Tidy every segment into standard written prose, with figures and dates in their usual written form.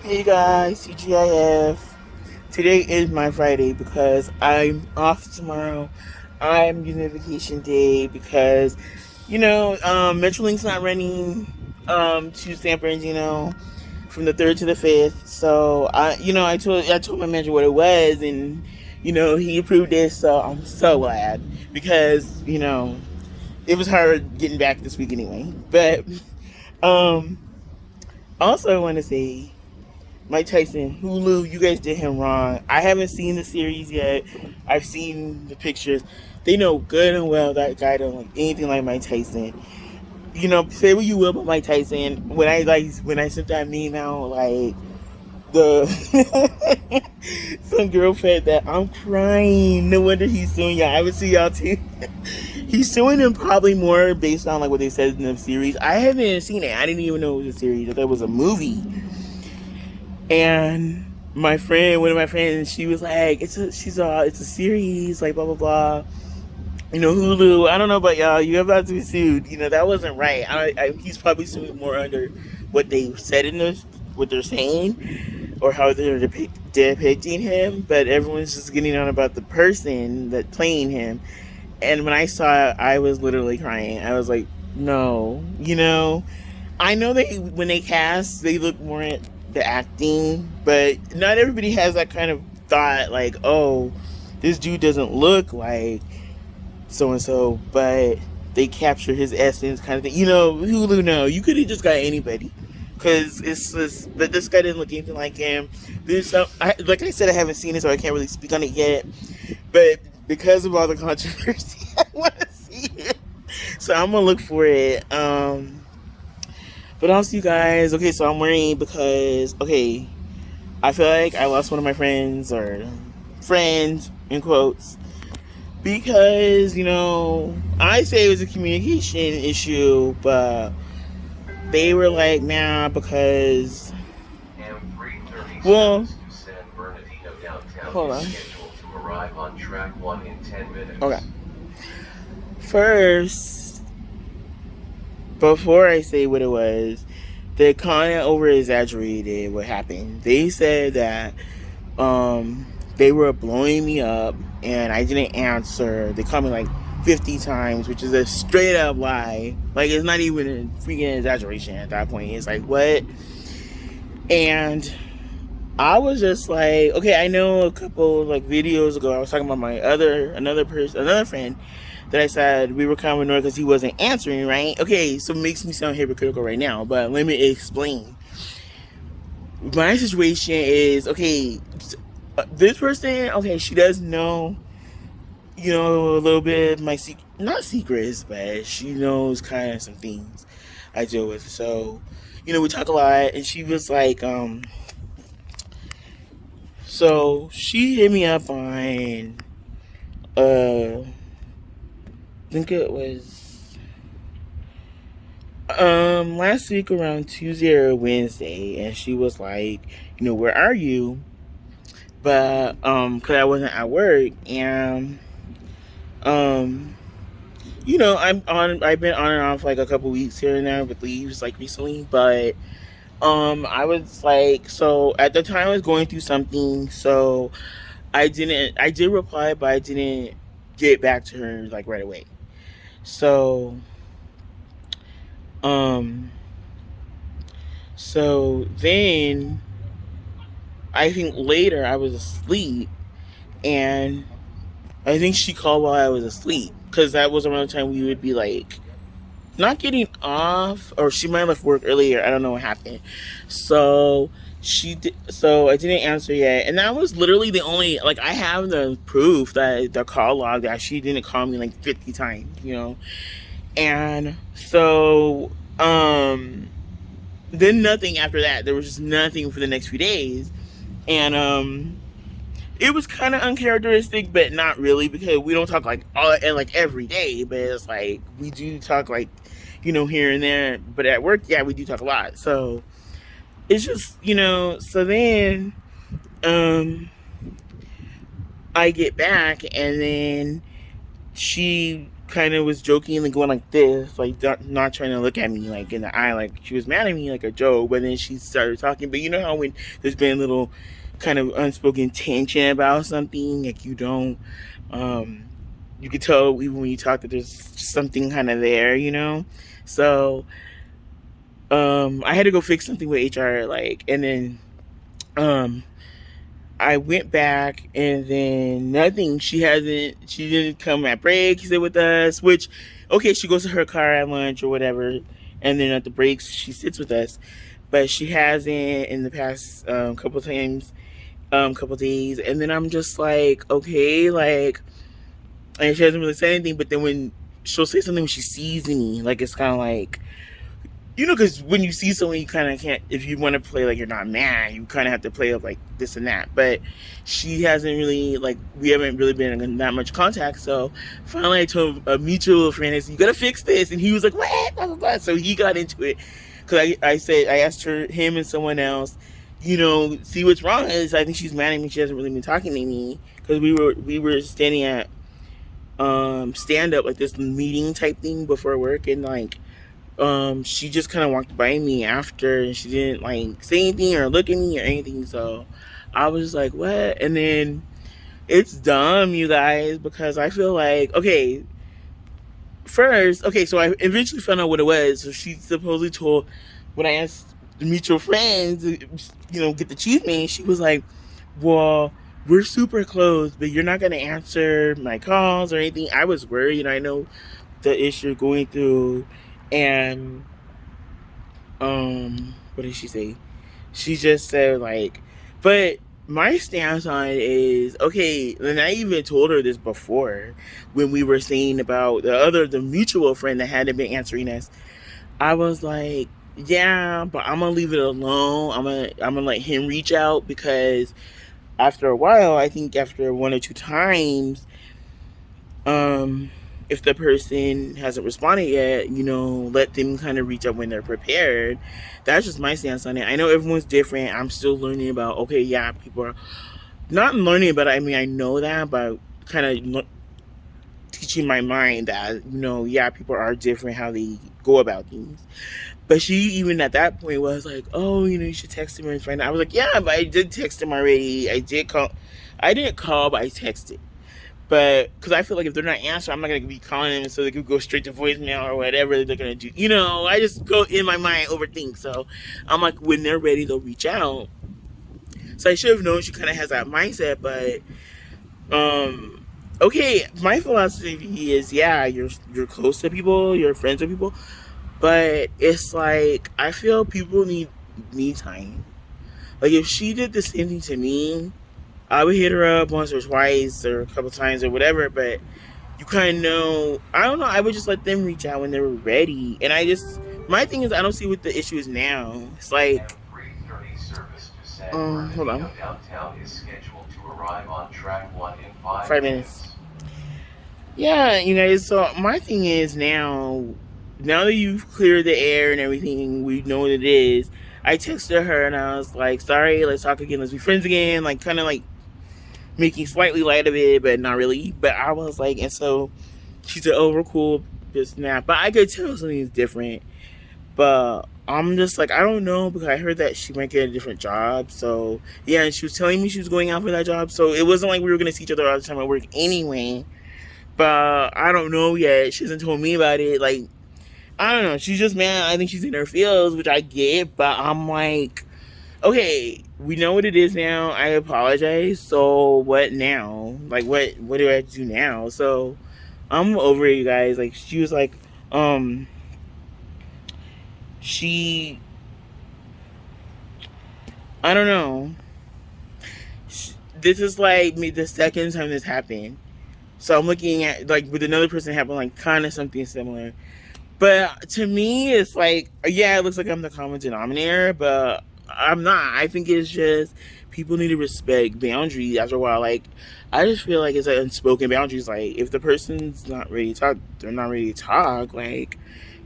Hey guys, CGIF. Today is my Friday because I'm off tomorrow. I'm using a vacation day because, Metrolink's not running to San Bernardino from the 3rd to the 5th. So I told my manager what it was, and he approved it. So I'm so glad because it was hard getting back this week anyway. But um, also I want to say, Mike Tyson, Hulu, you guys did him wrong. I haven't seen the series yet. I've seen the pictures. They know good and well that guy don't look anything like Mike Tyson. Say what you will about Mike Tyson. When I sent that meme out, the some girl said that I'm crying. No wonder he's suing y'all. I would see y'all too. He's suing them probably more based on what they said in the series. I haven't seen it. I didn't even know it was a series. I thought it was a movie. And one of my friends, she was like, it's a series, like blah blah blah. Hulu. I don't know about y'all. You're about to be sued. That wasn't right. He's probably suing more under what they said in this, what they're saying, or how they're depicting him. But everyone's just getting on about the person that playing him. And when I saw it, I was literally crying. I was like, no, I know that when they cast, they look more at the acting, but not everybody has that kind of thought, like, oh, this dude doesn't look like so and so, but they capture his essence, kind of thing. Hulu, no, you could have just got anybody, because it's just, but this guy didn't look anything like him. Like I said, I haven't seen it, so I can't really speak on it yet. But because of all the controversy, I want to see it, so I'm gonna look for it. But also, you guys, okay, so I'm worried because, okay, I feel like I lost one of my friends, or friends, in quotes, because, I say it was a communication issue, but they were like, nah, because, well, hold on. Okay. First, before I say what it was, they kind of over exaggerated what happened. They said that they were blowing me up and I didn't answer. They called me like 50 times, which is a straight up lie. Like, it's not even a freaking exaggeration at that point. It's like, what? And I was just like, okay, I know a couple videos ago I was talking about another friend that I said we were kind of annoyed because he wasn't answering, right? Okay, so it makes me sound hypocritical right now, but let me explain. My situation is, okay, this person, okay, she does know, a little bit of my not secrets, but she knows kind of some things I deal with. So, we talk a lot, and she was like, so she hit me up on, I think it was, last week around Tuesday or Wednesday, and she was like, where are you? But, cause I wasn't at work, and, I've been on and off like a couple weeks here and there with leaves recently, but, I was like, so at the time I was going through something, so I did reply, but I didn't get back to her right away. So, um, so then I think later I was asleep, and I think she called while I was asleep, because that was around the time we would be not getting off, or she might have left work earlier. I don't know what happened. So so I didn't answer yet, and that was literally the only, I have the proof that the call log that she didn't call me 50 times, and so then nothing after that. There was just nothing for the next few days, and it was kind of uncharacteristic, but not really, because we don't talk every day. But it's we do talk here and there. But at work, yeah, we do talk a lot. So it's just So then, I get back, and then she kind of was joking and going like this, like not trying to look at me like in the eye, like she was mad at me, like a joke. But then she started talking. But you know how when there's been a little kind of unspoken tension about something, like um, you could tell even when you talk that there's something kind of there, you know. So I had to go fix something with HR, like, and then um I went back and then nothing. She didn't come at break, sit with us, which, okay, she goes to her car at lunch or whatever. And then at the breaks, she sits with us. But she hasn't in the past couple times, couple days. And then I'm just like, okay, like, and she hasn't really said anything. But then when she'll say something when she sees me, like, it's kind of like, you know, because when you see someone, you kind of can't, if you want to play like you're not mad, you kind of have to play up like this and that. But she hasn't really, like, we haven't really been in that much contact. So finally I told a mutual friend, I said, you got to fix this. And he was like, what? Blah, blah, blah. So he got into it. Because I asked him and someone else, you know, see what's wrong is I think she's mad at me. She hasn't really been talking to me. Because we were standing at stand up, like this meeting type thing before work. And like, she just kind of walked by me after and she didn't like say anything or look at me or anything. So I was just like, what? And then it's dumb, you guys, because I feel like, okay, first, okay, so I eventually found out what it was. So she supposedly told, when I asked the mutual friends to, you know, get the chief name, she was like, well, we're super close, but you're not going to answer my calls or anything. I was worried. I know the issue going through. And what did she say? She just said like, but my stance on it is, okay, and I even told her this before when we were saying about the mutual friend that hadn't been answering us. I was like, yeah, but I'm gonna leave it alone. I'm gonna let him reach out, because after a while, I think after one or two times, if the person hasn't responded yet, you know, let them kind of reach out when they're prepared. That's just my stance on it. I know everyone's different. I'm still learning about, okay, yeah, people are not learning about it. I mean, I know that, but kind of teaching my mind that, you know, yeah, people are different how they go about things. But she, even at that point, was like, oh, you know, you should text him and find out. I was like, yeah, but I did text him already. I did call. I didn't call, but I texted. But because I feel like if they're not answering, I'm not gonna be calling them, so they could go straight to voicemail or whatever they're gonna do. You know, I just go in my mind overthink. So I'm like, when they're ready, they'll reach out. So I should have known she kind of has that mindset. But okay, my philosophy is, yeah, you're close to people, you're friends with people, but it's like I feel people need me time. Like if she did the same thing to me, I would hit her up once or twice or a couple times or whatever, but you kind of know, I don't know, I would just let them reach out when they were ready. And my thing is, I don't see what the issue is now. It's like, hold on. Downtown is scheduled to arrive on track 1 in 5 minutes. Yeah, you guys, so my thing is now that you've cleared the air and everything, we know what it is. I texted her and I was like, sorry, let's talk again, let's be friends again, like kind of like making slightly light of it, but not really. But I was like, and so she said, oh, we're cool, this and that. But I could tell something's different. But I'm just like, I don't know, because I heard that she might get a different job. So yeah, and she was telling me she was going out for that job. So it wasn't like we were going to see each other all the time at work anyway. But I don't know yet. She hasn't told me about it. Like, I don't know. She's just mad. I think she's in her feels, which I get. But I'm like, okay, we know what it is now. I apologize. So what now? Like, what do I have to do now? So I'm over it, you guys. Like, she was like, she, I don't know. This is like me the second time this happened. So I'm looking at, like, with another person happened, like, kind of something similar. But to me, it's like, yeah, it looks like I'm the common denominator, but I'm not. I think it's just people need to respect boundaries after a while. Like, I just feel like it's like unspoken boundaries. Like, if the person's not ready to talk, they're not ready to talk. Like,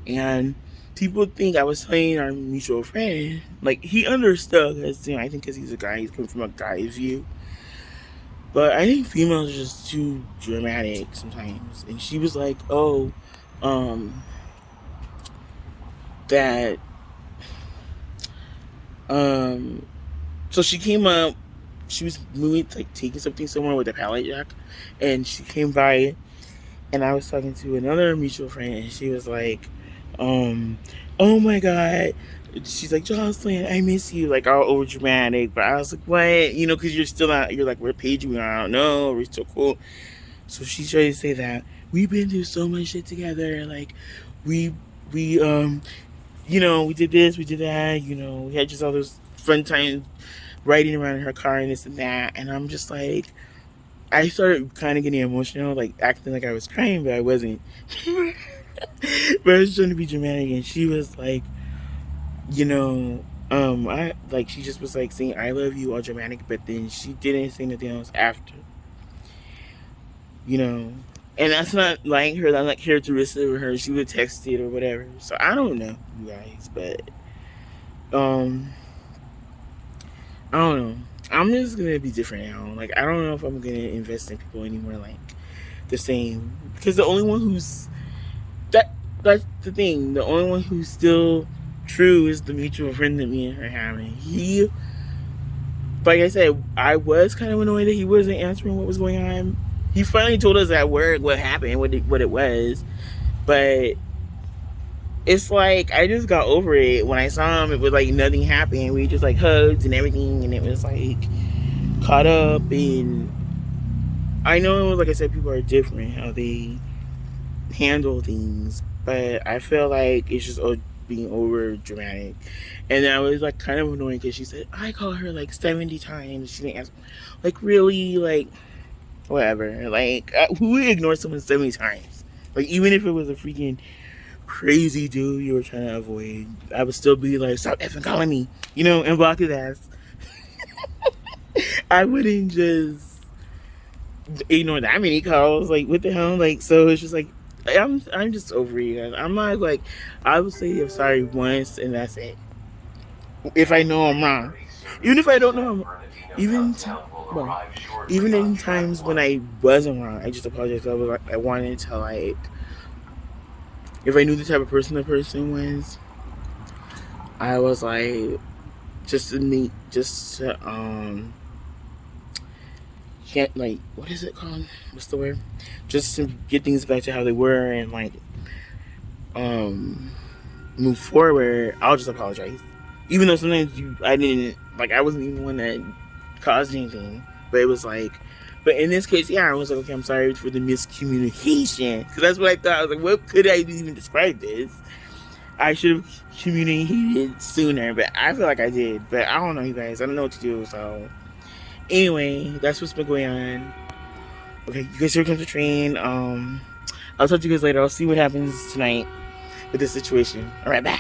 and people think, I was telling our mutual friend, like, he understood, because, you know, I think because he's a guy, he's coming from a guy's view. But I think females are just too dramatic sometimes. And she was like, oh, um, that, um, so she came up, she was moving, like taking something somewhere with a pallet jack, and she came by, and I was talking to another mutual friend, and she was like, um, oh my god. She's like, Jocelyn, I miss you, like all over dramatic. But I was like, what? You know, because you're still not, you're like, we're paging, I don't know, we're still cool. So she tried to say that we've been through so much shit together. Like, we, we, you know, we did this, we did that, you know, we had just all those fun times riding around in her car and this and that. And I'm just like, I started kind of getting emotional, like acting like I was crying, but I wasn't. But I was trying to be dramatic, and she was like, you know, I like she just was like saying I love you all dramatic, but then she didn't say anything else after, you know. And that's not like her, that's not characteristic of her. She would text it or whatever. So I don't know, you guys, but um I don't know. I'm just gonna be different now. Like I don't know if I'm gonna invest in people anymore like the same. Because the only one who's that's the thing. The only one who's still true is the mutual friend that me and her having. He, like I said, I was kind of annoyed that he wasn't answering what was going on. He finally told us at work what happened, what it was, but it's like I just got over it. When I saw him, it was like nothing happened. We just like hugged and everything, and it was like caught up. And I know, like I said, people are different how they handle things, but I feel like it's just being over dramatic. And I was like kind of annoying because she said I called her like 70 times, she didn't answer. Like really, like whatever, like who would ignore someone 70 times? Like even if it was a freaking crazy dude you were trying to avoid, I would still be like, stop effing calling me, you know, and block his ass. I wouldn't just ignore that many calls. Like what the hell? Like so it's just like I'm just over you guys. I'm not like, I would say I'm sorry once and that's it. If I know I'm wrong, even if I don't know, well, even in times when I wasn't wrong, I just apologize. I wanted to like, if I knew the type of person the person was, I was like, just to meet, just to can't like, what is it called? What's the word? Just to get things back to how they were and like move forward. I'll just apologize, even though sometimes I didn't like, I wasn't even the one that caused anything, but it was like, but in this case, yeah, I was like, okay, I'm sorry for the miscommunication, because that's what I thought. I was like, what could I even describe this? I should have communicated sooner, but I feel like I did. But I don't know, you guys. I don't know what to do. So anyway, that's what's been going on. Okay, you guys, here comes the train. I'll talk to you guys later. I'll see what happens tonight with this situation. All right, bye.